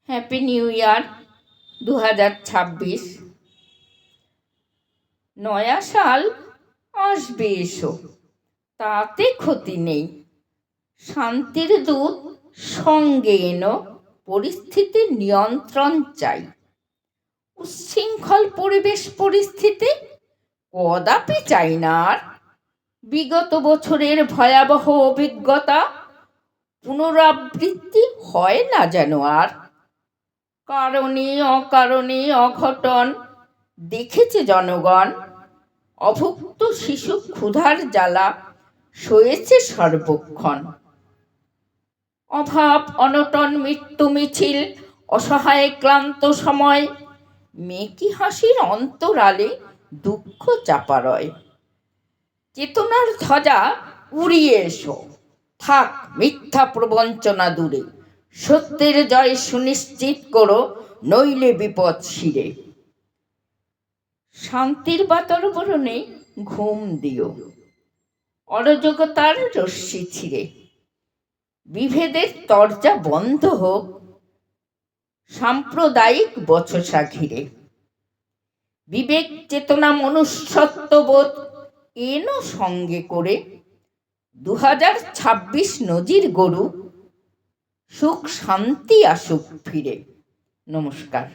Happy new year 2026। নয়া সাল আসবে এসো, তাতে ক্ষতি নেই। শান্তির দূত সঙ্গে এনো, পরিস্থিতির নিয়ন্ত্রণ চাই। উচ্ছৃঙ্খল পরিস্থিতি কদাপি চাই না আর। বিগত বছরের ভয়াবহ অভিজ্ঞতা পুনরাবৃত্তি হয় না যেন আর। কারণে অকারণে অঘটন দেখেছে জনগণ। অভুক্ত শিশু ক্ষুধার জ্বালা সয়েছে সর্বক্ষণ। অভাব অনটন মৃত্যু মিছিল অসহায় ক্লান্ত সময়, মেকি হাসির অন্তরালে দুঃখ চাপা রয়। চেতনার ধ্বজা উড়িয়ে এসো, থাক মিথ্যা প্রবঞ্চনা দূরে। সত্যের জয় সুনিশ্চিত করো, নইলে বিপদ শিরে। শান্তির বাতাবরণে ঘুম দিও, অরাজকতার রশ্মি ছিঁড়ে। বিভেদের তরজা বন্ধ হোক, সাম্প্রদায়িক বচসা ঘিরে। বিবেক চেতনা মনুষ্যত্ববোধ এনো সঙ্গে করে। 2026 নজির গড়ুক, সুখ শান্তি আসুক ফিরে। নমস্কার।